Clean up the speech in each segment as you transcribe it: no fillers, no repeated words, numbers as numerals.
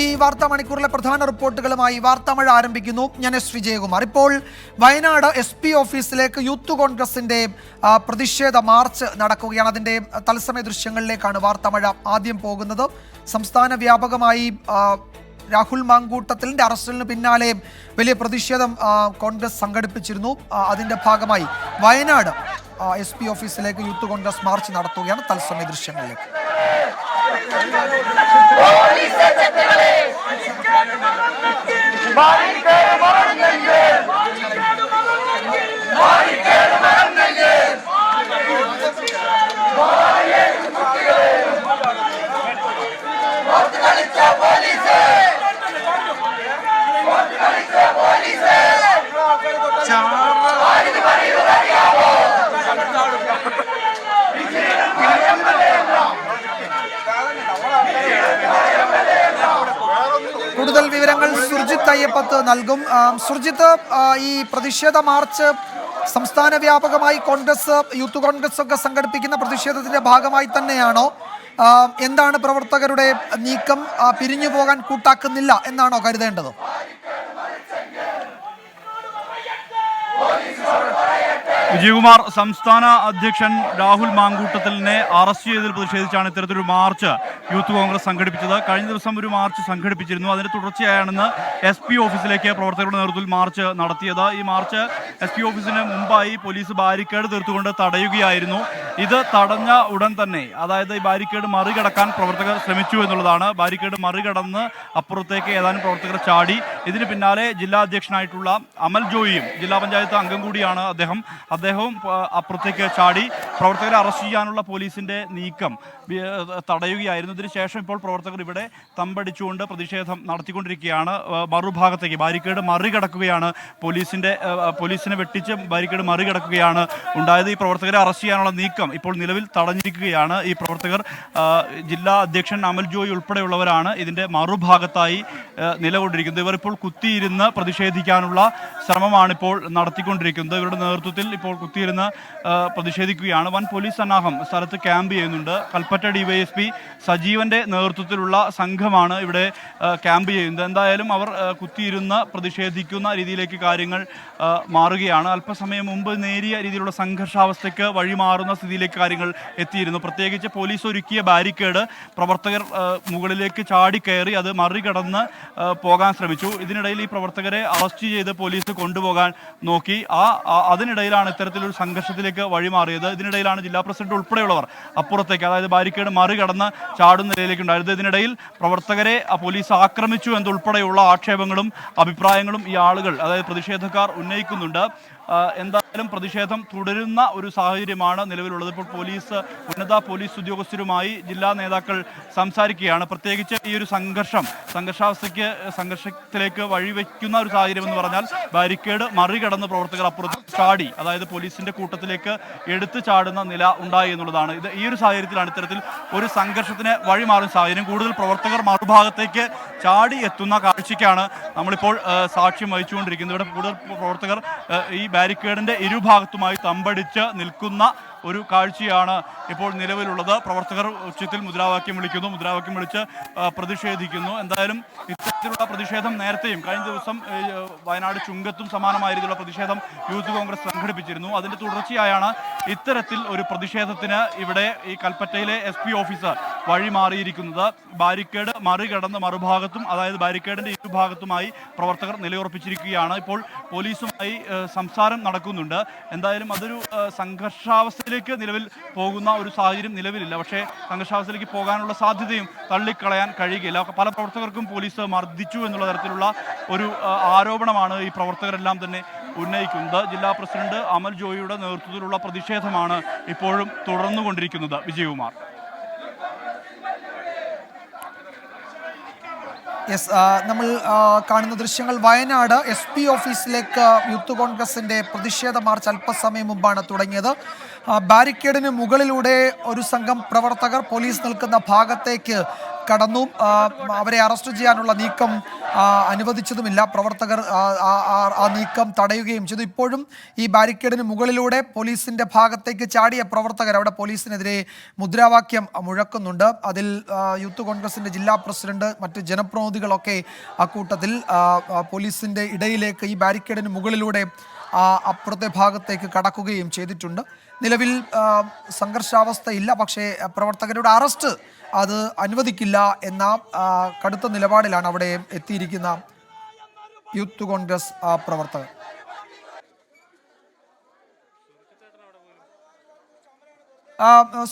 ഈ വാർത്താ മണിക്കൂറിലെ പ്രധാന റിപ്പോർട്ടുകളുമായി വാർത്താമഴ ആരംഭിക്കുന്നു. ഞാൻ എസ് വിജയകുമാർ. ഇപ്പോൾ വയനാട് SP ഓഫീസിലേക്ക് യൂത്ത് കോൺഗ്രസിന്റെ പ്രതിഷേധ മാർച്ച് നടക്കുകയാണ്. അതിന്റെ തത്സമയ ദൃശ്യങ്ങളിലേക്കാണ് വാർത്താമഴ ആദ്യം പോകുന്നത്. സംസ്ഥാന വ്യാപകമായി രാഹുൽ മാങ്കൂട്ടത്തിലിന്റെ അറസ്റ്റിന് പിന്നാലെ വലിയ പ്രതിഷേധം കോൺഗ്രസ് സംഘടിപ്പിച്ചിരുന്നു. അതിന്റെ ഭാഗമായി വയനാട് SP ഓഫീസിലേക്ക് യൂത്ത് കോൺഗ്രസ് മാർച്ച് നടത്തുകയാണ്. തത്സമയ ദൃശ്യങ്ങളിലേക്ക്. കൂടുതൽ വിവരങ്ങൾ സുർജിത്ത് അയ്യപ്പത്ത് നൽകും. സുർജിത്ത്, ഈ പ്രതിഷേധ മാർച്ച് സംസ്ഥാന വ്യാപകമായി കോൺഗ്രസ്, യൂത്ത് കോൺഗ്രസ് ഒക്കെ സംഘടിപ്പിക്കുന്ന പ്രതിഷേധത്തിന്റെ ഭാഗമായി തന്നെയാണോ? എന്താണ് പ്രവർത്തകരുടെ നീക്കം? പിരിഞ്ഞു പോകാൻ കൂട്ടാക്കുന്നില്ല എന്നാണോ കരുതേണ്ടത്? വിജയകുമാർ, സംസ്ഥാന അധ്യക്ഷൻ രാഹുൽ മാങ്കൂട്ടത്തിലിനെ അറസ്റ്റ് ചെയ്തതിൽ പ്രതിഷേധിച്ചാണ് ഇത്തരത്തിലൊരു മാർച്ച് യൂത്ത് കോൺഗ്രസ് സംഘടിപ്പിച്ചത്. കഴിഞ്ഞ ദിവസം ഒരു മാർച്ച് സംഘടിപ്പിച്ചിരുന്നു. അതിന്റെ തുടർച്ചയായാണെന്ന് SP ഓഫീസിലേക്ക് പ്രവർത്തകരുടെ നേതൃത്വത്തിൽ മാർച്ച് നടത്തിയത്. ഈ മാർച്ച് SP ഓഫീസിന് മുമ്പായി പോലീസ് ബാരിക്കേഡ് തീർത്തുകൊണ്ട് തടയുകയായിരുന്നു. ഇത് തടഞ്ഞ ഉടൻ തന്നെ, അതായത് ഈ ബാരിക്കേഡ് മറികടക്കാൻ പ്രവർത്തകർ ശ്രമിച്ചു എന്നുള്ളതാണ്. ബാരിക്കേഡ് മറികടന്ന് അപ്പുറത്തേക്ക് ഏതാനും പ്രവർത്തകർ ചാടി. ഇതിന് പിന്നാലെ ജില്ലാ അധ്യക്ഷനായിട്ടുള്ള അമൽ ജോയിയും ജില്ലാ പഞ്ചായത്ത് അംഗം കൂടിയാണ് അദ്ദേഹവും അപ്പുറത്തേക്ക് ചാടി പ്രവർത്തകരെ അറസ്റ്റ് ചെയ്യാനുള്ള പോലീസിന്റെ നീക്കം തടയുകയായിരുന്നു. ഇതിനുശേഷം ഇപ്പോൾ പ്രവർത്തകർ ഇവിടെ തമ്പടിച്ചുകൊണ്ട് പ്രതിഷേധം നടത്തിക്കൊണ്ടിരിക്കുകയാണ്. മറുഭാഗത്തേക്ക് ബാരിക്കേഡ് മറികടക്കുകയാണ്, പോലീസിനെ വെട്ടിച്ച് ബാരിക്കേഡ് മറികടക്കുകയാണ് ഉണ്ടായത്. ഈ പ്രവർത്തകരെ അറസ്റ്റ് ചെയ്യാനുള്ള നീക്കം ഇപ്പോൾ നിലവിൽ തടഞ്ഞിരിക്കുകയാണ്. ഈ പ്രവർത്തകർ ജില്ലാ അധ്യക്ഷൻ അമൽ ജോയി ഉൾപ്പെടെയുള്ളവരാണ് ഇതിന്റെ മറുഭാഗത്തായി നിലകൊണ്ടിരിക്കുന്നത്. ഇവർ ഇപ്പോൾ കുത്തിയിരുന്ന് പ്രതിഷേധിക്കാനുള്ള ശ്രമമാണ് ഇപ്പോൾ നടത്തിക്കൊണ്ടിരിക്കുന്നത്. ഇവരുടെ നേതൃത്വത്തിൽ ഇപ്പോൾ കുത്തിയിരുന്ന് പ്രതിഷേധിക്കുകയാണ്. വൻ പോലീസ് സന്നാഹം സ്ഥലത്ത് ക്യാമ്പ് ചെയ്യുന്നുണ്ട്. കൽപ്പറ്റ DYSP സജീവന്റെ നേതൃത്വത്തിലുള്ള സംഘമാണ് ഇവിടെ ക്യാമ്പ് ചെയ്യുന്നത്. എന്തായാലും അവർ കുത്തിയിരുന്ന് പ്രതിഷേധിക്കുന്ന രീതിയിലേക്ക് കാര്യങ്ങൾ മാറുകയാണ്. അല്പസമയം മുമ്പ് നേരിയ രീതിയിലുള്ള സംഘർഷാവസ്ഥയ്ക്ക് വഴിമാറുന്ന സ്ഥിതിയിലേക്ക് കാര്യങ്ങൾ എത്തിയിരുന്നു. പ്രത്യേകിച്ച് പോലീസ് ഒരുക്കിയ ബാരിക്കേഡ് പ്രവർത്തകർ മുകളിലേക്ക് ചാടിക്കയറി അത് മറികടന്ന് പോകാൻ ശ്രമിച്ചു. ഇതിനിടയിൽ ഈ പ്രവർത്തകരെ അറസ്റ്റ് ചെയ്ത് പോലീസ് കൊണ്ടുപോകാൻ നോക്കി. അതിനിടയിലാണ് ഇത്തരത്തിലൊരു സംഘർഷത്തിലേക്ക് വഴിമാറിയത്. ഇതിനിടയിലാണ് ജില്ലാ പ്രസിഡന്റ് ഉൾപ്പെടെയുള്ളവർ അപ്പുറത്തേക്ക്, അതായത് ബാരിക്കേഡ് മറികടന്ന് ചാടുന്ന നിലയിലേക്ക് ഉണ്ടായത്. ഇതിനിടയിൽ പ്രവർത്തകരെ പോലീസ് ആക്രമിച്ചു എന്നുൾപ്പെടെയുള്ള ആക്ഷേപങ്ങളും അഭിപ്രായങ്ങളും ഈ ആളുകൾ, അതായത് പ്രതിഷേധക്കാർ ഉന്നയിക്കുന്നുണ്ട്. എന്തായാലും പ്രതിഷേധം തുടരുന്ന ഒരു സാഹചര്യമാണ് നിലവിലുള്ളത്. ഇപ്പോൾ ഉന്നത പോലീസ് ഉദ്യോഗസ്ഥരുമായി ജില്ലാ നേതാക്കൾ സംസാരിക്കുകയാണ്. പ്രത്യേകിച്ച് ഈ ഒരു സംഘർഷത്തിലേക്ക് വഴിവെക്കുന്ന ഒരു സാഹചര്യം എന്ന് പറഞ്ഞാൽ ബാരിക്കേഡ് മറികടന്ന് പ്രവർത്തകർ അപ്പുറത്ത് ചാടി, അതായത് പോലീസിന്റെ കൂട്ടത്തിലേക്ക് എടുത്തു ചാടുന്ന നില ഉണ്ടായി എന്നുള്ളതാണ്. ഈ ഒരു സാഹചര്യത്തിലാണ് ഇത്തരത്തിൽ ഒരു സംഘർഷത്തിന് വഴിമാറുന്ന സാഹചര്യം. കൂടുതൽ പ്രവർത്തകർ മറുഭാഗത്തേക്ക് ചാടി എത്തുന്ന കാഴ്ചയ്ക്കാണ് നമ്മളിപ്പോൾ സാക്ഷ്യം വഹിച്ചുകൊണ്ടിരിക്കുന്നത്. ഇവിടെ കൂടുതൽ പ്രവർത്തകർ ഈ ബാരിക്കേഡിന്റെ ഇരുഭാഗത്തുമായി തമ്പടിച്ച് നിൽക്കുന്ന ഒരു കാഴ്ചയാണ് ഇപ്പോൾ നിലവിലുള്ളത്. പ്രവർത്തകർ ഉച്ചത്തിൽ മുദ്രാവാക്യം വിളിച്ച് പ്രതിഷേധിക്കുന്നു. എന്തായാലും ഇത്തരത്തിലുള്ള പ്രതിഷേധം നേരത്തെയും കഴിഞ്ഞ ദിവസം വയനാട് ചുങ്കത്തും സമാനമായ രീതിയിലുള്ള പ്രതിഷേധം യൂത്ത് കോൺഗ്രസ് സംഘടിപ്പിച്ചിരുന്നു. അതിന്റെ തുടർച്ചയായാണ് ഇത്തരത്തിൽ ഒരു പ്രതിഷേധത്തിന് ഇവിടെ ഈ കൽപ്പറ്റയിലെ SP ഓഫീസ് വഴിമാറിയിരിക്കുന്നത്. ബാരിക്കേഡ് മറികടന്ന് മറുഭാഗത്തും, അതായത് ബാരിക്കേഡിന്റെ ഇരുഭാഗത്തുമായി പ്രവർത്തകർ നിലയുറപ്പിച്ചിരിക്കുകയാണ്. ഇപ്പോൾ പോലീസുമായി സംസാരം നടക്കുന്നുണ്ട്. എന്തായാലും അതൊരു സംഘർഷാവസ്ഥയിലേക്ക് നിലവിൽ പോകുന്ന ഒരു സാഹചര്യം നിലവിലില്ല. പക്ഷേ സംഘർഷാവസ്ഥയിലേക്ക് പോകാനുള്ള സാധ്യതയും തള്ളിക്കളയാൻ കഴിയുകയില്ല. പല പ്രവർത്തകർക്കും പോലീസ് മർദ്ദിച്ചു എന്നുള്ള തരത്തിലുള്ള ഒരു ആരോപണമാണ് ഈ പ്രവർത്തകരെല്ലാം തന്നെ ഉന്നയിക്കുന്നത്. ജില്ലാ പ്രസിഡന്റ് അമൽ ജോയിയുടെ നേതൃത്വത്തിലുള്ള പ്രതിഷേധമാണ് ഇപ്പോഴും തുടർന്നുകൊണ്ടിരിക്കുന്നത്. വിജയകുമാർ. നമ്മൾ കാണുന്ന ദൃശ്യങ്ങൾ വയനാട് SP ഓഫീസിലേക്ക് യൂത്ത് കോൺഗ്രസിന്റെ പ്രതിഷേധ മാർച്ച് അല്പസമയം മുമ്പാണ് തുടങ്ങിയത്. ബാരിക്കേഡിന് മുകളിലൂടെ ഒരു സംഘം പ്രവർത്തകർ പോലീസ് നിൽക്കുന്ന ഭാഗത്തേക്ക് കടന്നു. അവരെ അറസ്റ്റ് ചെയ്യാനുള്ള നീക്കം അനുവദിച്ചതുമില്ല. പ്രവർത്തകർ ആ നീക്കം തടയുകയും ചെയ്തു. ഇപ്പോഴും ഈ ബാരിക്കേഡിന് മുകളിലൂടെ പോലീസിന്റെ ഭാഗത്തേക്ക് ചാടിയ പ്രവർത്തകർ അവിടെ പോലീസിനെതിരെ മുദ്രാവാക്യം മുഴക്കുന്നുണ്ട്. അതിൽ യൂത്ത് കോൺഗ്രസിന്റെ ജില്ലാ പ്രസിഡന്റ്, മറ്റ് ജനപ്രതിനിധികളൊക്കെ അക്കൂട്ടത്തിൽ പോലീസിന്റെ ഇടയിലേക്ക് ഈ ബാരിക്കേഡിന് മുകളിലൂടെ അപ്പുറത്തെ ഭാഗത്തേക്ക് കടക്കുകയും ചെയ്തിട്ടുണ്ട്. നിലവിൽ സംഘർഷാവസ്ഥയില്ല. പക്ഷേ പ്രവർത്തകരുടെ അറസ്റ്റ് അത് അനുവദിക്കില്ല എന്ന കടുത്ത നിലപാടിലാണ് അവിടെ എത്തിയിരിക്കുന്ന യൂത്ത് കോൺഗ്രസ് പ്രവർത്തകർ.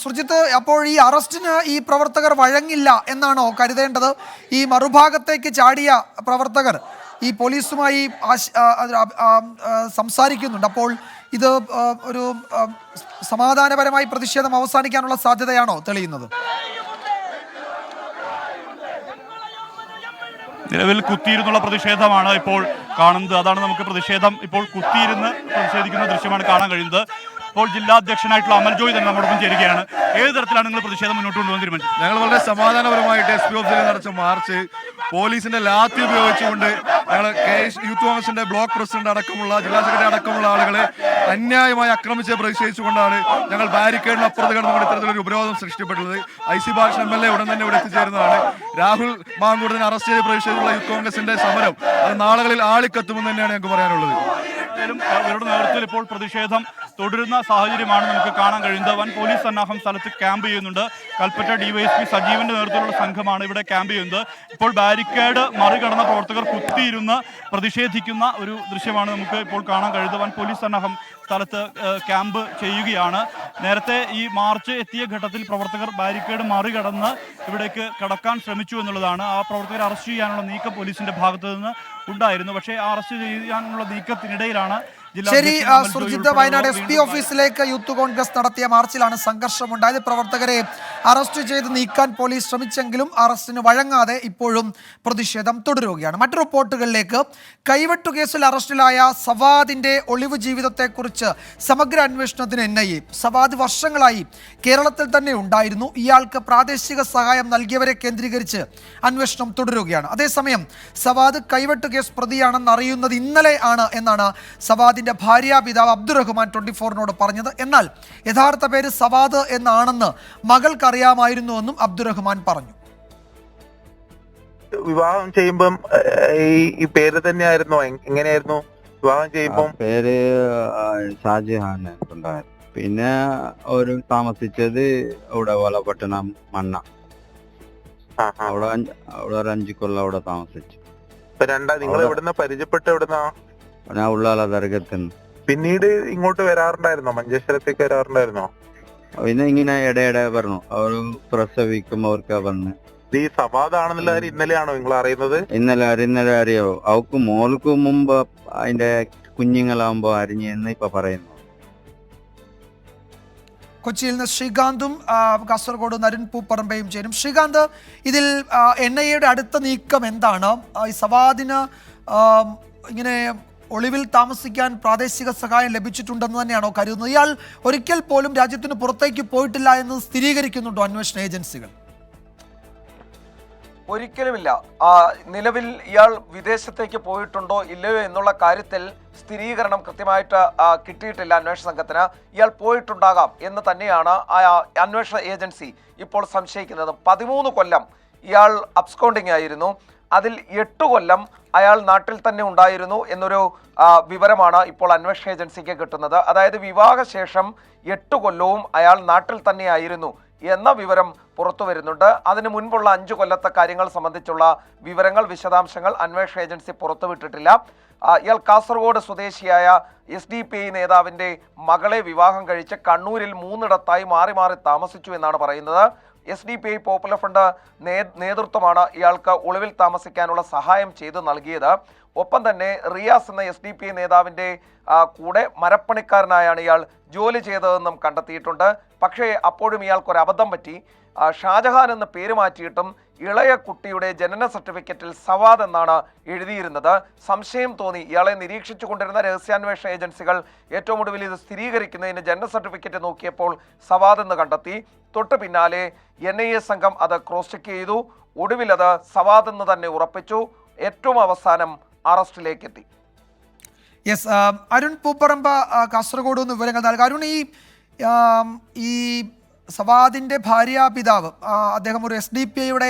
സുർജിത്ത്, അപ്പോൾ ഈ അറസ്റ്റിന് ഈ പ്രവർത്തകർ വഴങ്ങില്ല എന്നാണോ കരുതേണ്ടത്? ഈ മറുഭാഗത്തേക്ക് ചാടിയ പ്രവർത്തകർ ഈ പോലീസുമായി സംസാരിക്കുന്നുണ്ട്. അപ്പോൾ ഇത് ഒരു സമാധാനപരമായി പ്രതിഷേധം അവസാനിക്കാനുള്ള സാധ്യതയാണോ തെളിയുന്നത്? നിലവിൽ കുത്തിയിരുന്നുള്ള പ്രതിഷേധമാണ് ഇപ്പോൾ കാണുന്നത്. അതാണ് നമുക്ക് പ്രതിഷേധം ഇപ്പോൾ കുത്തിയിരുന്ന് പ്രതിഷേധിക്കുന്ന ദൃശ്യമാണ് കാണാൻ കഴിയുന്നത്. ഇപ്പോൾ ജില്ലാ അധ്യക്ഷനായിട്ടുള്ള അമൽ ജോയ് തന്നെ നമ്മോടൊപ്പം ചേരുകയാണ്. ഏത് തരത്തിലാണ് നിങ്ങൾ പ്രതിഷേധം മുന്നോട്ട് കൊണ്ടുപോകാൻ തീരുമാനിച്ചത്? ഞങ്ങൾ വളരെ സമാധാനപരമായിട്ട് SP ഓഫീസിൽ നടച്ച മാർച്ച് പോലീസിന്റെ ലാത്തി ഉപയോഗിച്ചുകൊണ്ട് ഞങ്ങൾ യൂത്ത് കോൺഗ്രസിന്റെ ബ്ലോക്ക് പ്രസിഡന്റ് അടക്കമുള്ള ജില്ലാ സെക്രട്ടറി അടക്കമുള്ള ആളുകളെ അന്യായമായി ആക്രമിച്ച് പ്രതിഷേധിച്ചുകൊണ്ടാണ് ഞങ്ങൾ ബാരിക്കേഡിന് അപ്പുറത്ത് കിടന്നുകൊണ്ട് ഇത്തരത്തിലൊരു ഉപരോധം സൃഷ്ടിച്ചിട്ടുള്ളത്. IC ബാലകൃഷ്ണൻ MLA ഉടൻ തന്നെ ഇവിടെ എത്തിച്ചേരുന്നതാണ്. രാഹുൽ മാങ്കൂട്ടത്തിനെ അറസ്റ്റ് ചെയ്ത് പ്രതിഷേധിച്ചുള്ള യൂത്ത് കോൺഗ്രസിന്റെ സമരം അത് നാളുകളിൽ ആളിക്കത്തുമെന്ന് തന്നെയാണ് ഞങ്ങൾക്ക് പറയാനുള്ളത്. ഇവരുടെ നേതൃത്വത്തിൽ ഇപ്പോൾ പ്രതിഷേധം തുടരുന്ന സാഹചര്യമാണ് നമുക്ക് കാണാൻ കഴിയുന്നത്. വൻ പോലീസ് സന്നാഹം സ്ഥലത്ത് ക്യാമ്പ് ചെയ്യുന്നുണ്ട്. കൽപ്പറ്റ DYSP സജീവന്റെ നേതൃത്വത്തിലുള്ള സംഘമാണ് ഇവിടെ ക്യാമ്പ് ചെയ്യുന്നത്. ഇപ്പോൾ ബാരിക്കേഡ് മറികടന്ന പ്രവർത്തകർ കുത്തിയിരുന്ന് പ്രതിഷേധിക്കുന്ന ഒരു ദൃശ്യമാണ് നമുക്ക് ഇപ്പോൾ കാണാൻ കഴിയുന്നത്. വൻ പോലീസ് സന്നാഹം സ്ഥലത്ത് ക്യാമ്പ് ചെയ്യുകയാണ്. നേരത്തെ ഈ മാർച്ച് എത്തിയ ഘട്ടത്തിൽ പ്രവർത്തകർ ബാരിക്കേഡ് മറികടന്ന് ഇവിടേക്ക് കടക്കാൻ ശ്രമിച്ചു എന്നുള്ളതാണ്. ആ പ്രവർത്തകരെ അറസ്റ്റ് ചെയ്യാനുള്ള നീക്കം പോലീസിന്റെ ഭാഗത്തു നിന്ന് ഉണ്ടായിരുന്നു. പക്ഷേ ആ അറസ്റ്റ് ചെയ്യാനുള്ള നീക്കത്തിനിടയിലാണ് ശരി സുർജിത്ത്, വയനാട് SP ഓഫീസിലേക്ക് യൂത്ത് കോൺഗ്രസ് നടത്തിയ മാർച്ചിലാണ് സംഘർഷമുണ്ടായത്. പ്രവർത്തകരെ അറസ്റ്റ് ചെയ്ത് നീക്കാൻ പോലീസ് ശ്രമിച്ചെങ്കിലും അറസ്റ്റിന് വഴങ്ങാതെ ഇപ്പോഴും പ്രതിഷേധം തുടരുകയാണ്. മറ്റു റിപ്പോർട്ടുകളിലേക്ക്. കൈവെട്ടു കേസിൽ അറസ്റ്റിലായ സവാദിന്റെ ഒളിവ് ജീവിതത്തെക്കുറിച്ച് സമഗ്ര അന്വേഷണത്തിന് NIA. സവാദ് വർഷങ്ങളായി കേരളത്തിൽ തന്നെ ഉണ്ടായിരുന്നു. ഇയാൾക്ക് പ്രാദേശിക സഹായം നൽകിയവരെ കേന്ദ്രീകരിച്ച് അന്വേഷണം തുടരുകയാണ്. അതേസമയം സവാദ് കൈവെട്ടു കേസ് പ്രതിയാണെന്ന് അറിയുന്നത് ഇന്നലെ ആണ് എന്നാണ് സവാദിന്റെ ഭാര്യ പിതാവ് അബ്ദുറഹ്മാൻ 24നോട് പറഞ്ഞത്. എന്നാൽ യഥാർത്ഥ പേര് സവാദ് എന്നാണെന്ന് മകൾക്കറിയാമായിരുന്നുവെന്നും അബ്ദുറഹ്മാൻ പറഞ്ഞു. വിവാഹം ചെയ്യുമ്പം ഈ പേര് തന്നെയായിരുന്നോ? എങ്ങനെയായിരുന്നു വിവാഹം ചെയ്യുമ്പം? പേര് ഷാജഹാൻ ഉണ്ടായിരുന്നു. പിന്നെ ഒരു താമസിച്ചത് ഇവിടെ വലപട്ടണം മണ്ണ. അവിടെ ഒരു 5 കൊല്ലം അവിടെ താമസിച്ചു. നിങ്ങൾ എവിടുന്ന പരിചയപ്പെട്ട? എവിടുന്നാ? ഞാൻ ഉള്ളാല ദർഗത്തിന്. പിന്നീട് ഇങ്ങോട്ട് വരാറുണ്ടായിരുന്നോ? മഞ്ചേശ്വരത്തേക്ക് വരാറുണ്ടായിരുന്നോ? പിന്നെ ഇങ്ങനെ ഇടയിടെ പറഞ്ഞു. അവർ പ്രസവിക്കുമ്പോ അവർക്ക് വന്ന്. ഈ സവാദാണെന്നുള്ള കാര്യം ഇന്നലെയാണോ നിങ്ങൾ അറിയുന്നത്? ഇന്നലെ അറിയാവോ? അവക്ക് മോൾക്ക് മുമ്പ് അതിന്റെ കുഞ്ഞുങ്ങളാകുമ്പോ അറിഞ്ഞെന്ന് ഇപ്പൊ പറയുന്നു. കൊച്ചിയിൽ നിന്ന് ശ്രീകാന്തും കാസർഗോഡ് നരുൺ പൂപ്പറമ്പയും ചേരും. ശ്രീകാന്ത്, ഇതിൽ NIAയുടെ അടുത്ത നീക്കം എന്താണ്? ഈ സവാദിന് ഇങ്ങനെ ഒളിവിൽ താമസിക്കാൻ പ്രാദേശിക സഹായം ലഭിച്ചിട്ടുണ്ടെന്ന് തന്നെയാണോ കരുതുന്നത്? ഇയാൾ ഒരിക്കൽ പോലും രാജ്യത്തിന് പുറത്തേക്ക് പോയിട്ടില്ല എന്ന് സ്ഥിരീകരിക്കുന്നുണ്ടോ അന്വേഷണ ഏജൻസികൾ? ഒരിക്കലുമില്ല. നിലവിൽ ഇയാൾ വിദേശത്തേക്ക് പോയിട്ടുണ്ടോ ഇല്ലയോ എന്നുള്ള കാര്യത്തിൽ സ്ഥിരീകരണം കൃത്യമായിട്ട് കിട്ടിയിട്ടില്ല അന്വേഷണ സംഘത്തിന്. ഇയാൾ പോയിട്ടുണ്ടാകാം എന്ന് തന്നെയാണ് അന്വേഷണ ഏജൻസി ഇപ്പോൾ സംശയിക്കുന്നത്. 13 കൊല്ലം ഇയാൾ അബ്സ്കോണ്ടിങ് ആയിരുന്നു. അതിൽ 8 കൊല്ലം അയാൾ നാട്ടിൽ തന്നെ ഉണ്ടായിരുന്നു എന്നൊരു വിവരമാണ് ഇപ്പോൾ അന്വേഷണ ഏജൻസിക്ക് കിട്ടുന്നത്. അതായത് വിവാഹശേഷം 8 കൊല്ലവും അയാൾ നാട്ടിൽ തന്നെയായിരുന്നു എന്ന വിവരം പുറത്തു വരുന്നുണ്ട്. അതിനു മുൻപുള്ള 5 കൊല്ലത്തെ കാര്യങ്ങൾ സംബന്ധിച്ചുള്ള വിവരങ്ങൾ, വിശദാംശങ്ങൾ അന്വേഷണ ഏജൻസി പുറത്തുവിട്ടിട്ടില്ല. ഇയാൾ കാസർഗോഡ് സ്വദേശിയായ SDPI നേതാവിൻ്റെ മകളെ വിവാഹം കഴിച്ച് കണ്ണൂരിൽ 3 മാറി മാറി താമസിച്ചു എന്നാണ് പറയുന്നത്. SDPI പോപ്പുലർ ഫ്രണ്ട് നേതൃത്വമാണ് ഇയാൾക്ക് ഒളിവിൽ താമസിക്കാനുള്ള സഹായം ചെയ്തു നൽകിയത്. ഒപ്പം തന്നെ റിയാസ് എന്ന SDPI നേതാവിൻ്റെ കൂടെ മരപ്പണിക്കാരനായാണ് ഇയാൾ ജോലി ചെയ്തതെന്നും കണ്ടെത്തിയിട്ടുണ്ട്. പക്ഷേ അപ്പോഴും ഇയാൾക്കൊരു അബദ്ധം പറ്റി. ഷാജഹാൻ എന്ന പേര് മാറ്റിയിട്ടും ഇളയ കുട്ടിയുടെ ജനന സർട്ടിഫിക്കറ്റിൽ സവാദ് എന്നാണ് എഴുതിയിരുന്നത്. സംശയം തോന്നി ഇയാളെ നിരീക്ഷിച്ചു കൊണ്ടിരുന്ന രഹസ്യാന്വേഷണ ഏജൻസികൾ ഏറ്റവും ഒടുവിൽ ഇത് സ്ഥിരീകരിക്കുന്നതിന് ജനന സർട്ടിഫിക്കറ്റ് നോക്കിയപ്പോൾ സവാദ് എന്ന് കണ്ടെത്തി. തൊട്ട് പിന്നാലെ NIA സംഘം അത് ക്രോസ് ചെക്ക് ചെയ്തു. ഒടുവിൽ അത് സവാദ് എന്ന് തന്നെ ഉറപ്പിച്ചു. ഏറ്റവും അവസാനം അറസ്റ്റിലേക്ക് എത്തി. യെസ്, അരുൺ പൂപ്പറമ്പ കാസർഗോഡ് നിന്ന് വിവരങ്ങൾ നൽകുക. അരുൺ, ഈ സവാദിന്റെ ഭാര്യാപിതാവ് അദ്ദേഹം ഒരു SDPIയുടെ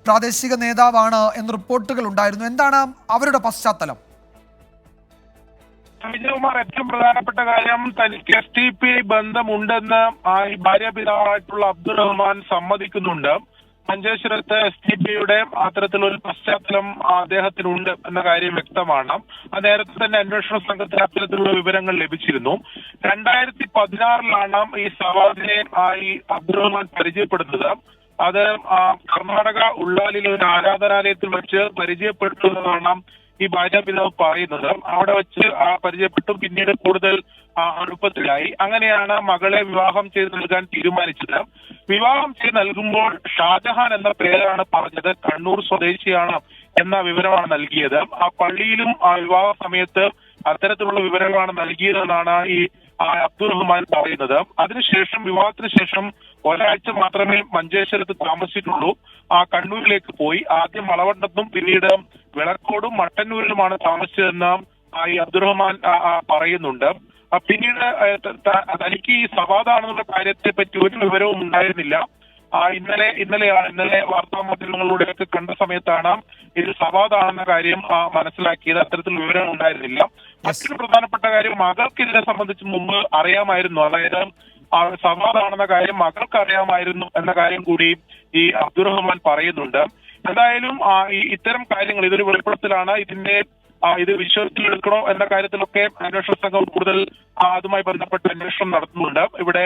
പ്രാദേശിക നേതാവാണ് എന്ന് റിപ്പോർട്ടുകൾ ഉണ്ടായിരുന്നു. എന്താണ് അവരുടെ പശ്ചാത്തലം? വിജയകുമാർ, ഏറ്റവും പ്രധാനപ്പെട്ട കാര്യം തനിക്ക് SDPI ബന്ധമുണ്ടെന്ന് ഈ ഭാര്യാപിതാവായിട്ടുള്ള അബ്ദുറഹ്മാൻ സമ്മതിക്കുന്നുണ്ട്. മഞ്ചേശ്വരത്ത് SDPIയുടെ അത്തരത്തിലൊരു പശ്ചാത്തലം അദ്ദേഹത്തിനുണ്ട് എന്ന കാര്യം വ്യക്തമാണ്. നേരത്തെ തന്നെ അന്വേഷണ സംഘത്തിന് അത്തരത്തിലുള്ള വിവരങ്ങൾ ലഭിച്ചിരുന്നു. 2016 ഈ സവാദിനെ ഈ അബ്ദുറഹ്മാൻ പരിചയപ്പെടുന്നത്. അത് കർണാടക ഉള്ളാലിലെ ഒരു ആരാധനാലയത്തിൽ വെച്ച് പരിചയപ്പെടുത്തുന്നതാണ് ഈ ഭാര്യാപിതാവ് പറയുന്നത്. അവിടെ വെച്ച് പരിചയപ്പെട്ടു. പിന്നീട് കൂടുതൽ അടുപ്പത്തിലായി. അങ്ങനെയാണ് മകളെ വിവാഹം ചെയ്ത് നൽകാൻ തീരുമാനിച്ചത്. വിവാഹം ചെയ്ത് നൽകുമ്പോൾ ഷാജഹാൻ എന്ന പേരാണ് പറഞ്ഞത്. കണ്ണൂർ സ്വദേശിയാണ് എന്ന വിവരമാണ് നൽകിയത്. ആ പള്ളിയിലും ആ വിവാഹ സമയത്ത് അത്തരത്തിലുള്ള വിവരങ്ങളാണ് നൽകിയതെന്നാണ് ഈ അബ്ദുറഹ്മാൻ പറയുന്നത്. അതിനുശേഷം വിവാഹത്തിന് ശേഷം ഒരാഴ്ച മാത്രമേ മഞ്ചേശ്വരത്ത് താമസിച്ചിട്ടുള്ളൂ. കണ്ണൂരിലേക്ക് പോയി. ആദ്യം വളവണ്ടത്തും പിന്നീട് വിളക്കോടും മട്ടന്നൂരിലുമാണ് താമസിച്ചതെന്ന് ഈ അബ്ദുറഹ്മാൻ പറയുന്നുണ്ട്. പിന്നീട് തനിക്ക് ഈ സവാദാണെന്നുള്ള കാര്യത്തെ പറ്റി ഒരു വിവരവും ഉണ്ടായിരുന്നില്ല. ഇന്നലെ വാർത്താ മാധ്യമങ്ങളിലൂടെയൊക്കെ കണ്ട സമയത്താണ് ഇത് സവാദാണെന്ന കാര്യം മനസ്സിലാക്കിയത്. അത്തരത്തിൽ വിവരം ഉണ്ടായിരുന്നില്ല. മറ്റൊരു പ്രധാനപ്പെട്ട കാര്യം, മകൾക്ക് ഇതിനെ സംബന്ധിച്ച് മുമ്പ് അറിയാമായിരുന്നു. അതായത് സവാദാണെന്ന കാര്യം മകൾക്ക് അറിയാമായിരുന്നു എന്ന കാര്യം കൂടി ഈ അബ്ദുറഹ്മാൻ പറയുന്നുണ്ട്. എന്തായാലും ഇത്തരം കാര്യങ്ങൾ ഇതൊരു വെളിപ്പെടുത്തലാണ്. ഇത് വിശ്വാസത്തിലെടുക്കണോ എന്ന കാര്യത്തിലൊക്കെ അന്വേഷണ സംഘം കൂടുതൽ അതുമായി ബന്ധപ്പെട്ട് അന്വേഷണം നടത്തുന്നുണ്ട്. ഇവിടെ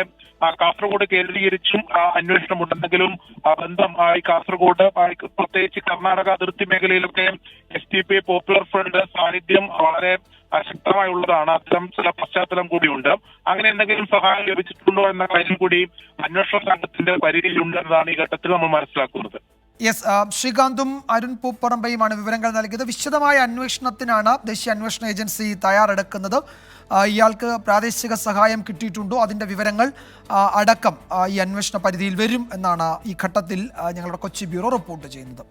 കാസർഗോഡ് കേന്ദ്രീകരിച്ചും അന്വേഷണം ഉണ്ടെന്നെങ്കിലും ബന്ധം ഈ കാസർഗോഡ് പ്രത്യേകിച്ച് കർണാടക അതിർത്തി മേഖലയിലൊക്കെ SDPI പോപ്പുലർ ഫ്രണ്ട് സാന്നിധ്യം വളരെ ശക്തമായുള്ളതാണ്. അത്തരം ചില പശ്ചാത്തലം കൂടിയുണ്ട്. അങ്ങനെ എന്തെങ്കിലും സഹായം ലഭിച്ചിട്ടുണ്ടോ എന്ന കാര്യം കൂടി അന്വേഷണ സംഘത്തിന്റെ പരിധിയിലുണ്ടെന്നതാണ് ഈ ഘട്ടത്തിൽ നമ്മൾ മനസ്സിലാക്കുന്നത്. യെസ്, ശ്രീകാന്തും അരുൺ പൂപ്പറമ്പയുമാണ് വിവരങ്ങൾ നൽകിയത്. വിശദമായ അന്വേഷണത്തിനാണ് ദേശീയ അന്വേഷണ ഏജൻസി തയ്യാറെടുക്കുന്നത്. ഇയാൾക്ക് പ്രാദേശിക സഹായം കിട്ടിയിട്ടുണ്ടോ, അതിൻ്റെ വിവരങ്ങൾ അടക്കം ഈ അന്വേഷണ പരിധിയിൽ വരും എന്നാണ് ഈ ഘട്ടത്തിൽ ഞങ്ങളുടെ കൊച്ചി ബ്യൂറോ റിപ്പോർട്ട് ചെയ്യുന്നത്.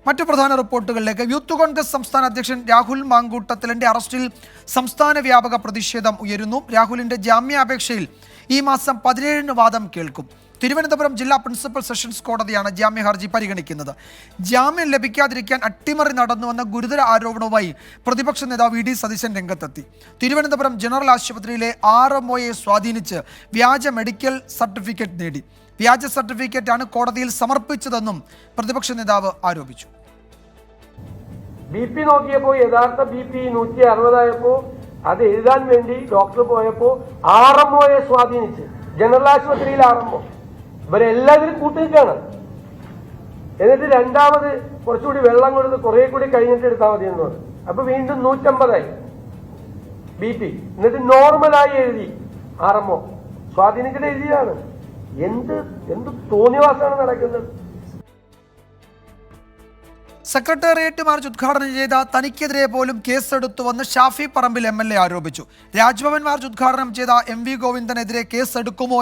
മറ്റു പ്രധാന റിപ്പോർട്ടുകളിലേക്ക്. യൂത്ത് കോൺഗ്രസ് സംസ്ഥാന അധ്യക്ഷൻ രാഹുൽ മാങ്കൂട്ടത്തിലിൻ്റെ അറസ്റ്റിൽ സംസ്ഥാന വ്യാപക പ്രതിഷേധം ഉയരുന്നു. രാഹുലിൻ്റെ ജാമ്യാപേക്ഷയിൽ ഈ മാസം 17 വാദം കേൾക്കും. തിരുവനന്തപുരം ജില്ലാ പ്രിൻസിപ്പൽ സെഷൻസ് കോടതിയാണ് ജാമ്യ ഹർജി പരിഗണിക്കുന്നത്. ജാമ്യം ലഭിക്കാതിരിക്കാൻ അട്ടിമറി നടന്നുവെന്ന ഗുരുതര ആരോപണവുമായി പ്രതിപക്ഷ നേതാവ് VD സതീശൻ രംഗത്തെത്തി. തിരുവനന്തപുരം ജനറൽ ആശുപത്രിയിലെ RMOയെ സ്വാധീനിച്ച് വ്യാജ മെഡിക്കൽ സർട്ടിഫിക്കറ്റ് നേടി. വ്യാജ സർട്ടിഫിക്കറ്റാണ് കോടതിയിൽ സമർപ്പിച്ചതെന്നും പ്രതിപക്ഷ നേതാവ് ആരോപിച്ചു. BP നോക്കിയപ്പോൾ യഥാർത്ഥ BP 160 ആയപ്പോൾ അത് എഴുതാൻ വേണ്ടി ഡോക്ടർ പോയപ്പോൾ RMOയെ സ്വാധീനിച്ച് ജനറൽ ആശുപത്രിയിൽ RMO ഇവരെല്ലാവരും കൂട്ടിനിൽക്കാണ്. എന്നിട്ട് രണ്ടാമത് കുറച്ചുകൂടി വെള്ളം കൊടുത്ത് കുറെ കൂടി കഴിഞ്ഞിട്ട് എടുത്താൽ മതി എന്ന് പറഞ്ഞു. അപ്പൊ വീണ്ടും 150 BP. എന്നിട്ട് നോർമലായി എഴുതി RMO സ്വാധീനിച്ചിട്ട് എഴുതിയാണ്. എന്ത് തോന്നിവാസമാണ് നടക്കുന്നത്. സെക്രട്ടേറിയറ്റ് മാർച്ച് ഉദ്ഘാടനം ചെയ്ത തനിക്കെതിരെ പോലും കേസെടുത്തുവെന്ന് ഷാഫി പറമ്പിൽ MLA ആരോപിച്ചു. രാജ്ഭവൻ മാർച്ച് ഉദ്ഘാടനം ചെയ്ത MV ഗോവിന്ദനെതിരെ കേസെടുക്കുമോ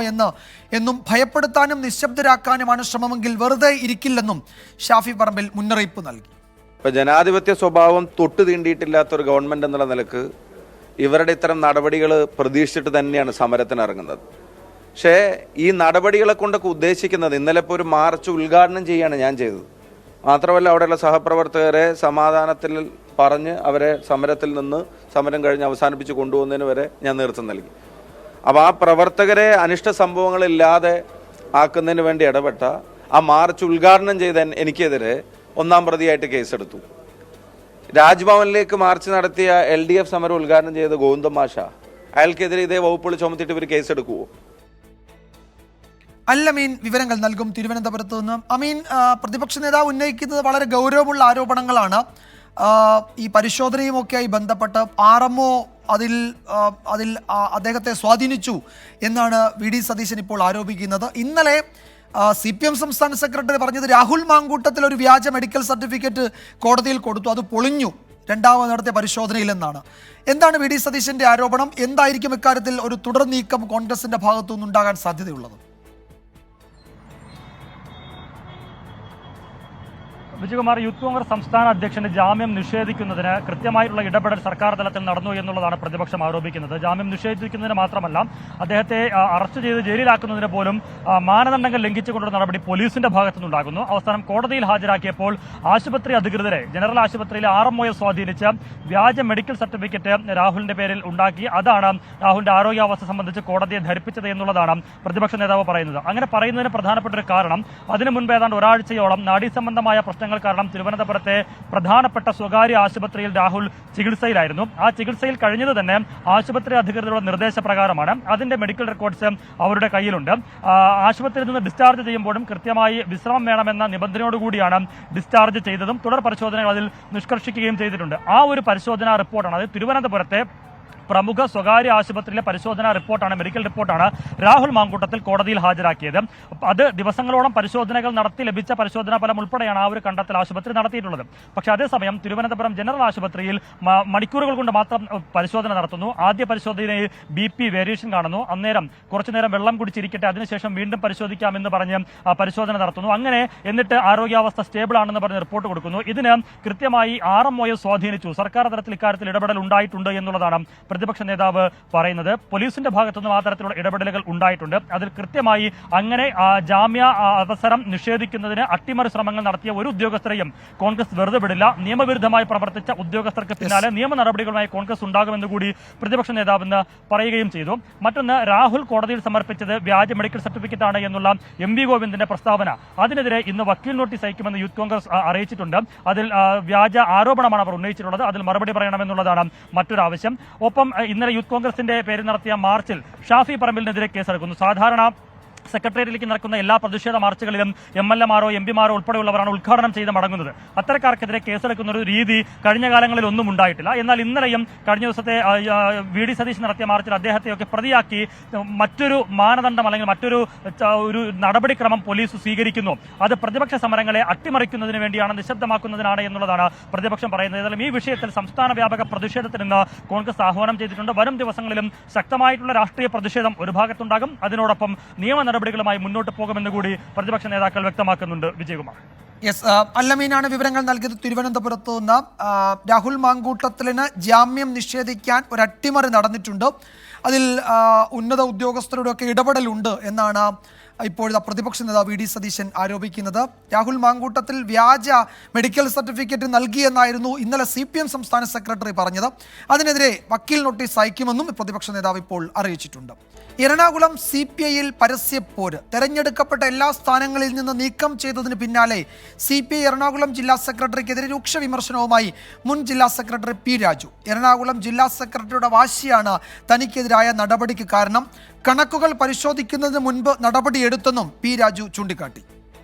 എന്നും ഭയപ്പെടുത്താനും നിശബ്ദരാക്കാനുമാണ് ശ്രമമെങ്കിൽ വെറുതെ ഇരിക്കില്ലെന്നും ഷാഫി പറമ്പിൽ മുന്നറിയിപ്പ് നൽകി. ഇപ്പൊ ജനാധിപത്യ സ്വഭാവം തൊട്ടു തീണ്ടിയിട്ടില്ലാത്തൊരു ഗവൺമെന്റ് എന്നുള്ള നിലക്ക് ഇവരുടെ ഇത്തരം നടപടികൾ പ്രതീക്ഷിച്ചിട്ട് തന്നെയാണ് സമരത്തിന് ഇറങ്ങുന്നത്. പക്ഷേ ഈ നടപടികളെ കൊണ്ടൊക്കെ ഉദ്ദേശിക്കുന്നത്, ഇന്നലെ ഇപ്പോൾ ഒരു മാർച്ച് ഉദ്ഘാടനം ചെയ്യാണ് ഞാൻ ചെയ്തത്. മാത്രമല്ല അവിടെയുള്ള സഹപ്രവർത്തകരെ സമാധാനത്തിൽ പറഞ്ഞ് അവരെ സമരത്തിൽ നിന്ന് സമരം കഴിഞ്ഞ് അവസാനിപ്പിച്ച് കൊണ്ടുപോകുന്നതിന് വരെ ഞാൻ നേതൃത്വം നൽകി. അപ്പോൾ ആ പ്രവർത്തകരെ അനിഷ്ട സംഭവങ്ങളില്ലാതെ ആക്കുന്നതിന് വേണ്ടി ഇടപെട്ട ആ മാർച്ച് ഉദ്ഘാടനം ചെയ്ത എനിക്കെതിരെ 1-ാം പ്രതിയായിട്ട് കേസെടുത്തു. രാജ്ഭവനിലേക്ക് മാർച്ച് നടത്തിയ LDF സമരം ഉദ്ഘാടനം ചെയ്ത ഗോവിന്ദൻ മാഷ, അയാൾക്കെതിരെ ഇതേ വകുപ്പുകൾ ചുമത്തിയിട്ട് ഇവർ കേസെടുക്കുമോ? അല്ലമീൻ വിവരങ്ങൾ നൽകും തിരുവനന്തപുരത്ത് നിന്ന്. അമീൻ, പ്രതിപക്ഷ നേതാവ് ഉന്നയിക്കുന്നത് വളരെ ഗൗരവമുള്ള ആരോപണങ്ങളാണ്. ഈ പരിശോധനയുമൊക്കെയായി ബന്ധപ്പെട്ട് RMO അതിൽ അദ്ദേഹത്തെ സ്വാധീനിച്ചു എന്നാണ് VD സതീശൻ ഇപ്പോൾ ആരോപിക്കുന്നത്. ഇന്നലെ CPM സംസ്ഥാന സെക്രട്ടറി പറഞ്ഞത് രാഹുൽ മാങ്കൂട്ടത്തിൽ ഒരു വ്യാജ മെഡിക്കൽ സർട്ടിഫിക്കറ്റ് കോടതിയിൽ കൊടുത്തു, അത് പൊളിഞ്ഞു രണ്ടാമത് നടത്തിയ പരിശോധനയിലെന്നാണ്. എന്താണ് വി ഡി സതീശന്റെ ആരോപണം? എന്തായിരിക്കും ഇക്കാര്യത്തിൽ ഒരു തുടർ നീക്കം കോൺഗ്രസിന്റെ ഭാഗത്തുനിന്ന് ഉണ്ടാകാൻ സാധ്യതയുള്ളത്? വിജയകുമാർ, യൂത്ത് കോൺഗ്രസ് സംസ്ഥാന അധ്യക്ഷന് ജാമ്യം നിഷേധിക്കുന്നതിന് കൃത്യമായിട്ടുള്ള ഇടപെടൽ സർക്കാർ തലത്തിൽ നടന്നു എന്നുള്ളതാണ് പ്രതിപക്ഷം ആരോപിക്കുന്നത്. ജാമ്യം നിഷേധിക്കുന്നതിന് മാത്രമല്ല, അദ്ദേഹത്തെ അറസ്റ്റ് ചെയ്ത് ജയിലിലാക്കുന്നതിന് പോലും മാനദണ്ഡങ്ങൾ ലംഘിച്ചുകൊണ്ടുള്ള നടപടി പോലീസിന്റെ ഭാഗത്തുനിന്നുണ്ടാകുന്നു. അവസാനം കോടതിയിൽ ഹാജരാക്കിയപ്പോൾ ആശുപത്രി അധികൃതരെ, ജനറൽ ആശുപത്രിയിലെ RMOയെ സ്വാധീനിച്ച് വ്യാജ മെഡിക്കൽ സർട്ടിഫിക്കറ്റ് രാഹുലിന്റെ പേരിൽ ഉണ്ടാക്കി. അതാണ് രാഹുലിന്റെ ആരോഗ്യാവസ്ഥ സംബന്ധിച്ച് കോടതിയെ ധരിപ്പിച്ചത് എന്നുള്ളതാണ് പ്രതിപക്ഷ നേതാവ് പറയുന്നത്. അങ്ങനെ പറയുന്നതിന് പ്രധാനപ്പെട്ട ഒരു കാരണം, അതിനു മുൻപ് ഏതാണ്ട് ഒരാഴ്ചയോളം നാഡീ സംബന്ധമായ പ്രശ്നങ്ങൾ കാരണം തിരുവനന്തപുരത്തെ പ്രധാനപ്പെട്ട സ്വകാര്യ ആശുപത്രിയിൽ രാഹുൽ ചികിത്സയിലായിരുന്നു. ആ ചികിത്സയിൽ കഴിഞ്ഞത് തന്നെ ആശുപത്രി അധികൃതരുടെ നിർദ്ദേശപ്രകാരമാണ്. അതിന്റെ മെഡിക്കൽ റെക്കോർഡ്സ് അവരുടെ കയ്യിലുണ്ട്. ആശുപത്രിയിൽ നിന്ന് ഡിസ്ചാർജ് ചെയ്യുമ്പോഴും കൃത്യമായി വിശ്രമം വേണമെന്ന നിബന്ധനയോടുകൂടിയാണ് ഡിസ്ചാർജ് ചെയ്തതും തുടർ പരിശോധനകൾ അതിൽ നിഷ്കർഷിക്കുകയും ചെയ്തിട്ടുണ്ട്. ആ ഒരു പരിശോധനാ റിപ്പോർട്ടാണ്, അത് തിരുവനന്തപുരത്തെ പ്രമുഖ സ്വകാര്യ ആശുപത്രിയിലെ പരിശോധനാ റിപ്പോർട്ടാണ്, മെഡിക്കൽ റിപ്പോർട്ടാണ് രാഹുൽ മാങ്കൂട്ടത്തിൽ കോടതിയിൽ ഹാജരാക്കിയത്. അത് ദിവസങ്ങളോളം പരിശോധനകൾ നടത്തി ലഭിച്ച പരിശോധനാ ഫലം ഉൾപ്പെടെയാണ് ആ ഒരു കണ്ടെത്തൽ ആശുപത്രി നടത്തിയിട്ടുള്ളത്. പക്ഷേ അതേസമയം തിരുവനന്തപുരം ജനറൽ ആശുപത്രിയിൽ മണിക്കൂറുകൾ കൊണ്ട് മാത്രം പരിശോധന നടത്തുന്നു. ആദ്യ പരിശോധനയിൽ BP വേരിയേഷൻ കാണുന്നു. അന്നേരം കുറച്ചുനേരം വെള്ളം കുടിച്ചിരിക്കട്ടെ, അതിനുശേഷം വീണ്ടും പരിശോധിക്കാമെന്ന് പറഞ്ഞ് പരിശോധന നടത്തുന്നു. അങ്ങനെ എന്നിട്ട് ആരോഗ്യാവസ്ഥ സ്റ്റേബിൾ ആണെന്ന് പറഞ്ഞ് റിപ്പോർട്ട് കൊടുക്കുന്നു. ഇതിന് കൃത്യമായി RMOയെ സ്വാധീനിച്ചു. സർക്കാർ തലത്തിൽ ഇക്കാര്യത്തിൽ ഇടപെടൽ ഉണ്ടായിട്ടുണ്ട് എന്നുള്ളതാണ് പ്രതിപക്ഷ നേതാവ് പറയുന്നത്. പോലീസിന്റെ ഭാഗത്തുനിന്നും ആ തരത്തിലുള്ള ഇടപെടലുകൾ ഉണ്ടായിട്ടുണ്ട്. അതിൽ കൃത്യമായി അങ്ങനെ ജാമ്യ അവസരം നിഷേധിക്കുന്നതിന് അട്ടിമറി ശ്രമങ്ങൾ നടത്തിയ ഒരു ഉദ്യോഗസ്ഥരെയും കോൺഗ്രസ് വെറുതെ വിടില്ല. നിയമവിരുദ്ധമായി പ്രവർത്തിച്ച ഉദ്യോഗസ്ഥർക്ക് പിന്നാലെ നിയമ നടപടികളുമായി കോൺഗ്രസ് ഉണ്ടാകുമെന്ന് കൂടി പ്രതിപക്ഷ നേതാവ് ഇന്ന് പറയുകയും ചെയ്തു. മറ്റൊന്ന്, രാഹുൽ കോടതിയിൽ സമർപ്പിച്ചത് വ്യാജ മെഡിക്കൽ സർട്ടിഫിക്കറ്റ് ആണ് എന്നുള്ള MV ഗോവിന്ദന്റെ പ്രസ്താവന, അതിനെതിരെ ഇന്ന് വക്കീൽ നോട്ടീസ് അയക്കുമെന്ന് യൂത്ത് കോൺഗ്രസ് അറിയിച്ചിട്ടുണ്ട്. അതിൽ വ്യാജ ആരോപണമാണ് അവർ ഉന്നയിച്ചിട്ടുള്ളത്. അതിൽ മറുപടി പറയണമെന്നുള്ളതാണ് മറ്റൊരു ആവശ്യം. ഒപ്പം ഇന്നലെ യൂത്ത് കോൺഗ്രസിന്റെ പേരിൽ നടത്തിയ മാർച്ചിൽ ഷാഫി പറമ്പിലിനെതിരെ കേസെടുക്കുന്നു. സാധാരണ സെക്രട്ടേറിയറ്റിലേക്ക് നടക്കുന്ന എല്ലാ പ്രതിഷേധ മാർച്ചുകളിലും MLA-മാരോ MP-മാരോ ഉൾപ്പെടെയുള്ളവരാണ് ഉദ്ഘാടനം ചെയ്ത് മടങ്ങുന്നത്. അത്തരക്കാർക്കെതിരെ കേസെടുക്കുന്ന ഒരു രീതി കഴിഞ്ഞ കാലങ്ങളിൽ ഒന്നും ഉണ്ടായിട്ടില്ല. എന്നാൽ ഇന്നലെയും കഴിഞ്ഞ ദിവസത്തെ വി ഡി സതീശൻ നടത്തിയ മാർച്ചിൽ അദ്ദേഹത്തെയൊക്കെ പ്രതിയാക്കി മറ്റൊരു മാനദണ്ഡം അല്ലെങ്കിൽ മറ്റൊരു നടപടിക്രമം പോലീസ് സ്വീകരിക്കുന്നു. അത് പ്രതിപക്ഷ സമരങ്ങളെ അട്ടിമറിക്കുന്നതിന് വേണ്ടിയാണ്, നിശബ്ദമാക്കുന്നതിനാണ് എന്നുള്ളതാണ് പ്രതിപക്ഷം പറയുന്നത്. ഏതായാലും ഈ വിഷയത്തിൽ സംസ്ഥാന വ്യാപക പ്രതിഷേധത്തിന് ഇന്ന് കോൺഗ്രസ് ആഹ്വാനം ചെയ്തിട്ടുണ്ട്. വരും ദിവസങ്ങളിലും ശക്തമായിട്ടുള്ള രാഷ്ട്രീയ പ്രതിഷേധം ഒരു ഭാഗത്തുണ്ടാകും. അതിനോടൊപ്പം നിയമ നടപടികളുമായി മുന്നോട്ട് പോകുമെന്ന് കൂടി പ്രതിപക്ഷ നേതാക്കൾ വ്യക്തമാക്കുന്നുണ്ട്. വിജയകുമാർ. അല്ലമീനാണ് വിവരങ്ങൾ നൽകിയത് തിരുവനന്തപുരത്ത് നിന്ന്. രാഹുൽ മാങ്കൂട്ടത്തിലിന് ജാമ്യം നിഷേധിക്കാൻ ഒരു അട്ടിമറി നടന്നിട്ടുണ്ട്. അതിൽ ഉന്നത ഉദ്യോഗസ്ഥരുടെ ഒക്കെ ഇടപെടലുണ്ട് എന്നാണ് ഇപ്പോഴത്തെ പ്രതിപക്ഷ നേതാവ് വി ഡി സതീശൻ ആരോപിക്കുന്നത്. രാഹുൽ മാങ്കൂട്ടത്തിൽ വ്യാജ മെഡിക്കൽ സർട്ടിഫിക്കറ്റ് നൽകിയെന്നായിരുന്നു ഇന്നലെ CPM സംസ്ഥാന സെക്രട്ടറി പറഞ്ഞത്. അതിനെതിരെ വക്കീൽ നോട്ടീസ് അയക്കുമെന്നും പ്രതിപക്ഷ നേതാവ് ഇപ്പോൾ അറിയിച്ചിട്ടുണ്ട്. എറണാകുളം CPIയിൽ പരസ്യപ്പോര്. തെരഞ്ഞെടുക്കപ്പെട്ട എല്ലാ സ്ഥാനങ്ങളിൽ നിന്ന് നീക്കം ചെയ്തതിന് പിന്നാലെ CPI എറണാകുളം ജില്ലാ സെക്രട്ടറിക്കെതിരെ രൂക്ഷ വിമർശനവുമായി മുൻ ജില്ലാ സെക്രട്ടറി P. രാജു. എറണാകുളം ജില്ലാ സെക്രട്ടറിയുടെ വാശിയാണ് തനിക്കെതിരായ നടപടിക്ക് കാരണം. കണക്കുകൾ പരിശോധിക്കുന്നതിന് മുൻപ് നടപടിയെടുത്തെന്നും P. രാജു ചൂണ്ടിക്കാട്ടി.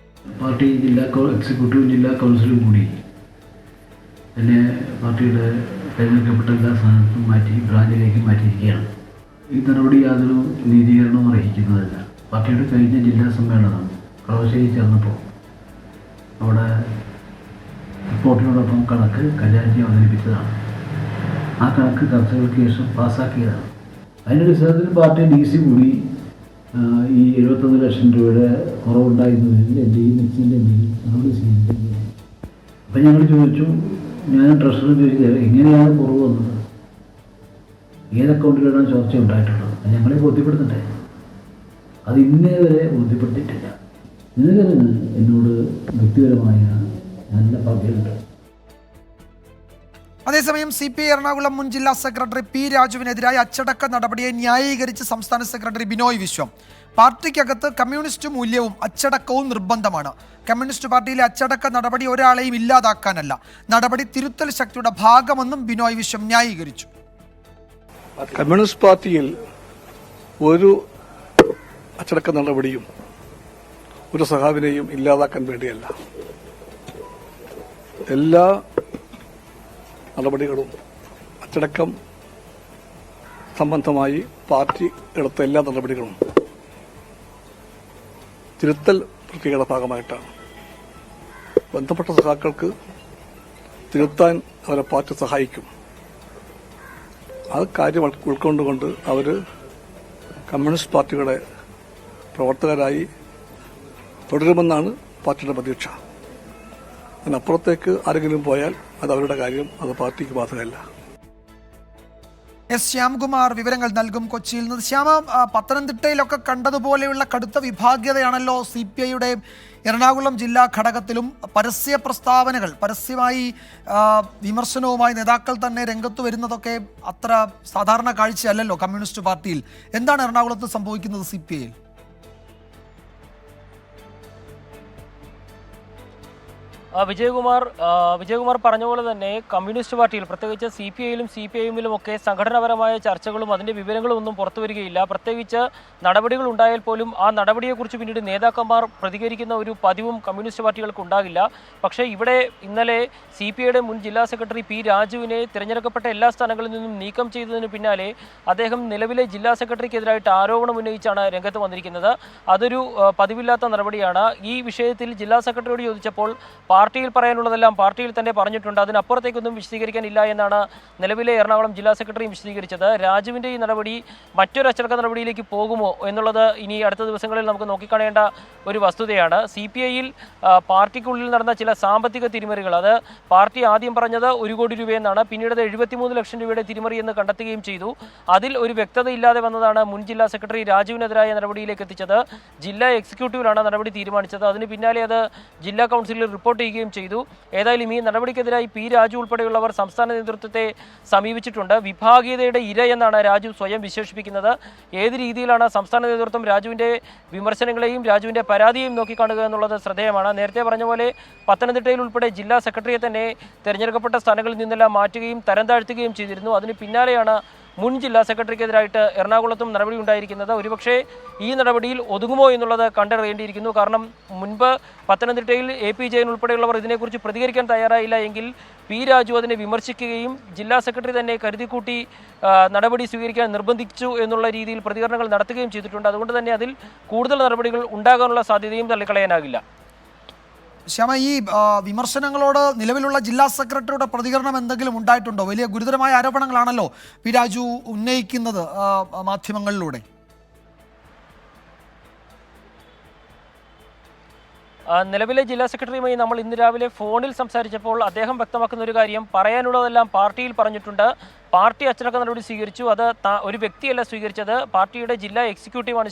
പാർട്ടി ജില്ലാ എക്സിക്യൂട്ടീവ് ജില്ലാ കൗൺസിലും കൂടി എന്നെ പാർട്ടിയുടെ തിരഞ്ഞെടുക്കപ്പെട്ട എല്ലാ സ്ഥാനത്തും മാറ്റി ബ്രാഞ്ചിലേക്ക് മാറ്റിയിരിക്കുകയാണ്. ഈ നടപടി യാതൊരു നീതീകരണവും അർഹിക്കുന്നതല്ല. പാർട്ടിയുടെ കഴിഞ്ഞ ജില്ലാ സമ്മേളനം കളമശ്ശേരി ചേർന്നപ്പോൾ അവിടെ റിപ്പോർട്ടിനോടൊപ്പം കണക്ക് ഖജാൻജി അവതരിപ്പിച്ചതാണ്. ആ കണക്ക് ചർച്ചകൾക്ക് ശേഷം പാസ്സാക്കിയതാണ്. അതിൻ്റെ അടിസ്ഥാനത്തിൽ പാർട്ടി DC കൂടി ഈ 71 ലക്ഷം രൂപയുടെ കുറവുണ്ടായിരുന്നതിൽ എന്തെങ്കിലും മിക്സിൻ്റെ എന്തെങ്കിലും നടപടി സ്വീകരിക്കുന്നത്. അപ്പം ഞങ്ങൾ ചോദിച്ചു, ഞാൻ ട്രഷറി ചോദിച്ചത് എങ്ങനെയാണ് കുറവ് വന്നത്, ഏത് അക്കൗണ്ടിലാണ് ചർച്ച ഉണ്ടായിട്ടുള്ളത്, ഞങ്ങളെ ബോധ്യപ്പെടുത്തണ്ടേ? അത് ഇന്നേ വരെ ബോധ്യപ്പെടുത്തിയിട്ടില്ല. ഇതിന് എന്നോട് വ്യക്തിപരമായ നല്ല പകയുണ്ട്. അതേസമയം CPI എറണാകുളം മുൻ ജില്ലാ സെക്രട്ടറി P. രാജുവിനെതിരായ അച്ചടക്ക നടപടിയെ ന്യായീകരിച്ച് സംസ്ഥാന സെക്രട്ടറി ബിനോയ് വിശ്വം. പാർട്ടിക്കകത്ത് കമ്മ്യൂണിസ്റ്റ് മൂല്യവും അച്ചടക്കവും നിർബന്ധമാണ്. കമ്മ്യൂണിസ്റ്റ് പാർട്ടിയിലെ അച്ചടക്ക നടപടി ഒരാളെയും ഇല്ലാതാക്കാനല്ല, നടപടി തിരുത്തൽ ശക്തിയുടെ ഭാഗമെന്നും ബിനോയ് വിശ്വം ന്യായീകരിച്ചു. കമ്മ്യൂണിസ്റ്റ് പാർട്ടിയിൽ ഒരു അച്ചടക്ക നടപടിയും ഒരു സഖാവിനെയും ഇല്ലാതാക്കാൻ വേണ്ടിയല്ല. എല്ലാ നടപടികളും അച്ചടക്കം സംബന്ധമായി പാർട്ടി എടുത്ത എല്ലാ നടപടികളും തിരുത്തൽ പ്രക്രിയയുടെ ഭാഗമായിട്ടാണ്. ബന്ധപ്പെട്ട സഖാക്കൾക്ക് തിരുത്താൻ അവരെ പാർട്ടി സഹായിക്കും. ആ കാര്യം ഉൾക്കൊണ്ടുകൊണ്ട് അവർ കമ്മ്യൂണിസ്റ്റ് പാർട്ടിയുടെ പ്രവർത്തകരായി തുടരുമെന്നാണ് പാർട്ടിയുടെ പ്രതീക്ഷ. അതിനപ്പുറത്തേക്ക് ആരെങ്കിലും പോയാൽ അത് അവരുടെ കാര്യം, അത് പാർട്ടിക്ക് ബാധകമല്ല. എസ് ശ്യാംകുമാർ വിവരങ്ങൾ നൽകും കൊച്ചിയിൽ നിന്ന്. ശ്യാമ, പത്തനംതിട്ടയിലൊക്കെ കണ്ടതുപോലെയുള്ള കടുത്ത വിഭാഗീയതയാണല്ലോ CPIയുടെ എറണാകുളം ജില്ലാ ഘടകത്തിലും. പരസ്യ പ്രസ്താവനകൾ, പരസ്യമായി വിമർശനവുമായി നേതാക്കൾ തന്നെ രംഗത്ത് വരുന്നതൊക്കെ അത്ര സാധാരണ കാഴ്ചയല്ലല്ലോ കമ്മ്യൂണിസ്റ്റ് പാർട്ടിയിൽ. എന്താണ് എറണാകുളത്ത് സംഭവിക്കുന്നത് CPIയിൽ? വിജയകുമാർ പറഞ്ഞ പോലെ തന്നെ കമ്മ്യൂണിസ്റ്റ് പാർട്ടിയിൽ, പ്രത്യേകിച്ച് CPIയിലും CPIഎമ്മിലും ഒക്കെ സംഘടനാപരമായ ചർച്ചകളും അതിൻ്റെ വിവരങ്ങളും ഒന്നും പുറത്തു വരികയില്ല. പ്രത്യേകിച്ച് നടപടികൾ ഉണ്ടായാൽ പോലും ആ നടപടിയെക്കുറിച്ച് പിന്നീട് നേതാക്കന്മാർ പ്രതികരിക്കുന്ന ഒരു പതിവും കമ്മ്യൂണിസ്റ്റ് പാർട്ടികൾക്ക് ഉണ്ടാകില്ല. പക്ഷേ ഇവിടെ ഇന്നലെ CPIയുടെ മുൻ ജില്ലാ സെക്രട്ടറി P. രാജുവിനെ തിരഞ്ഞെടുക്കപ്പെട്ട എല്ലാ സ്ഥാനങ്ങളിൽ നിന്നും നീക്കം ചെയ്തതിന് പിന്നാലെ അദ്ദേഹം നിലവിലെ ജില്ലാ സെക്രട്ടറിക്കെതിരായിട്ട് ആരോപണം ഉന്നയിച്ചാണ് രംഗത്ത് വന്നിരിക്കുന്നത്. അതൊരു പതിവില്ലാത്ത നടപടിയാണ്. ഈ വിഷയത്തിൽ ജില്ലാ സെക്രട്ടറിയോട് ചോദിച്ചപ്പോൾ പാർട്ടിയിൽ പറയാനുള്ളതെല്ലാം പാർട്ടിയിൽ തന്നെ പറഞ്ഞിട്ടുണ്ട്, അതിനപ്പുറത്തേക്കൊന്നും വിശദീകരിക്കാനില്ല എന്നാണ് നിലവിലെ എറണാകുളം ജില്ലാ സെക്രട്ടറിയും വിശദീകരിച്ചത്. രാജുവിൻ്റെ ഈ നടപടി മറ്റൊരു അച്ചടക്ക നടപടിയിലേക്ക് പോകുമോ എന്നുള്ളത് ഇനി അടുത്ത ദിവസങ്ങളിൽ നമുക്ക് നോക്കിക്കാണേണ്ട ഒരു വസ്തുതയാണ്. CPIയിൽ പാർട്ടിക്കുള്ളിൽ നടന്ന ചില സാമ്പത്തിക തിരിമറികൾ, അത് പാർട്ടി ആദ്യം പറഞ്ഞത് 1 കോടി രൂപയെന്നാണ്, പിന്നീട് 73 ലക്ഷം രൂപയുടെ തിരിമറി എന്ന് കണ്ടെത്തുകയും ചെയ്തു. അതിൽ ഒരു വ്യക്തതയില്ലാതെ വന്നതാണ് മുൻ ജില്ലാ സെക്രട്ടറി രാജുവിനെതിരായ നടപടിയിലേക്ക് എത്തിച്ചത്. ജില്ലാ എക്സിക്യൂട്ടീവിലാണ് നടപടി തീരുമാനിച്ചത്. അതിന് പിന്നാലെ അത് ജില്ലാ കൗൺസിലിൽ റിപ്പോർട്ട് ചെയ്യുകയും ചെയ്തു. ഏതായാലും ഈ നടപടിക്കെതിരായി P. രാജു ഉൾപ്പെടെയുള്ളവർ സംസ്ഥാന നേതൃത്വത്തെ സമീപിച്ചിട്ടുണ്ട്. വിഭാഗീയതയുടെ ഇര എന്നാണ് രാജു സ്വയം വിശേഷിപ്പിക്കുന്നത്. ഏത് രീതിയിലാണ് സംസ്ഥാന നേതൃത്വം രാജുവിൻ്റെ വിമർശനങ്ങളെയും രാജുവിൻ്റെ പരാതിയെയും നോക്കിക്കാണുക എന്നുള്ളത് ശ്രദ്ധേയമാണ്. നേരത്തെ പറഞ്ഞ പോലെ പത്തനംതിട്ടയിൽ ഉൾപ്പെടെ ജില്ലാ സെക്രട്ടറിയെ തന്നെ തിരഞ്ഞെടുക്കപ്പെട്ട സ്ഥാനങ്ങളിൽ നിന്നെല്ലാം മാറ്റുകയും തരം താഴ്ത്തുകയും ചെയ്തിരുന്നു. അതിന് പിന്നാലെയാണ് മുൻ ജില്ലാ സെക്രട്ടറിക്കെതിരായിട്ട് എറണാകുളത്തും നടപടി ഉണ്ടായിരിക്കുന്നത്. ഒരുപക്ഷെ ഈ നടപടിയിൽ ഒതുങ്ങുമോ എന്നുള്ളത് കണ്ടറിയേണ്ടിയിരിക്കുന്നു. കാരണം മുൻപ് പത്തനംതിട്ടയിൽ AP ജയൻ ഉൾപ്പെടെയുള്ളവർ ഇതിനെക്കുറിച്ച് പ്രതികരിക്കാൻ തയ്യാറായില്ല എങ്കിൽ P. രാജു അതിനെ വിമർശിക്കുകയും ജില്ലാ സെക്രട്ടറി തന്നെ കരുതിക്കൂട്ടി നടപടി സ്വീകരിക്കാൻ നിർബന്ധിച്ചു എന്നുള്ള രീതിയിൽ പ്രതികരണങ്ങൾ നടത്തുകയും ചെയ്തിട്ടുണ്ട്. അതുകൊണ്ട് തന്നെ അതിൽ കൂടുതൽ നടപടികൾ ഉണ്ടാകാനുള്ള സാധ്യതയും തള്ളിക്കളയാനാകില്ല. ശ്യാമ, ഈ വിമർശനങ്ങളോട് നിലവിലുള്ള ജില്ലാ സെക്രട്ടറിയുടെ പ്രതികരണം എന്തെങ്കിലും ഉണ്ടായിട്ടുണ്ടോ? വലിയ ഗുരുതരമായ ആരോപണങ്ങളാണല്ലോ P. രാജു ഉന്നയിക്കുന്നത് മാധ്യമങ്ങളിലൂടെ. നിലവിലെ ജില്ലാ സെക്രട്ടറിയുമായി നമ്മൾ ഇന്ന് രാവിലെ ഫോണിൽ സംസാരിച്ചപ്പോൾ അദ്ദേഹം വ്യക്തമാക്കുന്ന ഒരു കാര്യം, പറയാനുള്ളതെല്ലാം പാർട്ടിയിൽ പറഞ്ഞിട്ടുണ്ട്, പാർട്ടി അച്ചടക്ക നടപടി സ്വീകരിച്ചു, അത് ഒരു വ്യക്തിയല്ല സ്വീകരിച്ചത്, പാർട്ടിയുടെ ജില്ലാ എക്സിക്യൂട്ടീവാണ്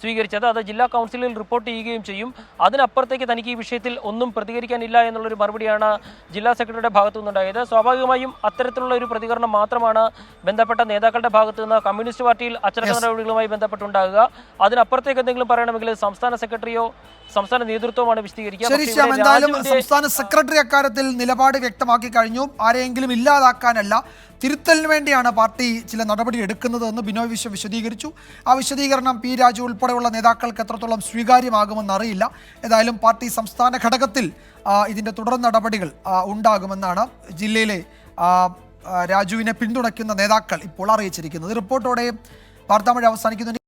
സ്വീകരിച്ചത്, അത് ജില്ലാ കൗൺസിലിൽ റിപ്പോർട്ട് ചെയ്യുകയും ചെയ്യും, അതിനപ്പുറത്തേക്ക് തനിക്ക് ഈ വിഷയത്തിൽ ഒന്നും പ്രതികരിക്കാനില്ല എന്നുള്ളൊരു മറുപടിയാണ് ജില്ലാ സെക്രട്ടറിയുടെ ഭാഗത്തു നിന്നുണ്ടായത്. സ്വാഭാവികമായും അത്തരത്തിലുള്ള ഒരു പ്രതികരണം മാത്രമാണ് ബന്ധപ്പെട്ട നേതാക്കളുടെ ഭാഗത്തു നിന്ന് കമ്മ്യൂണിസ്റ്റ് പാർട്ടിയിൽ അച്ചടക്ക നടപടികളുമായി ബന്ധപ്പെട്ടുണ്ടാകുക. അതിനപ്പുറത്തേക്ക് എന്തെങ്കിലും പറയണമെങ്കിൽ സംസ്ഥാന സെക്രട്ടറിയോ സംസ്ഥാന നേതൃത്വമാണ് വിശദീകരിക്കുക. എന്തായാലും സംസ്ഥാന സെക്രട്ടറി അക്കാര്യത്തിൽ നിലപാട് വ്യക്തമാക്കി കഴിഞ്ഞു. ആരെയെങ്കിലും ഇല്ലാതാക്കാനല്ല, തിരുത്തലിന് വേണ്ടിയാണ് പാർട്ടി ചില നടപടി എടുക്കുന്നത് എന്ന് ബിനോയ് വിശ്വം വിശദീകരിച്ചു. ആ വിശദീകരണം P. രാജു ഉൾപ്പെടെയുള്ള നേതാക്കൾക്ക് എത്രത്തോളം സ്വീകാര്യമാകുമെന്ന് അറിയില്ല. ഏതായാലും പാർട്ടി സംസ്ഥാന ഘടകത്തിൽ ഇതിൻ്റെ തുടർ നടപടികൾ ഉണ്ടാകുമെന്നാണ് ജില്ലയിലെ രാജുവിനെ പിന്തുണയ്ക്കുന്ന നേതാക്കൾ ഇപ്പോൾ അറിയിച്ചിരിക്കുന്നത്. റിപ്പോർട്ടോടെ വാർത്താമഴ അവസാനിക്കുന്നു.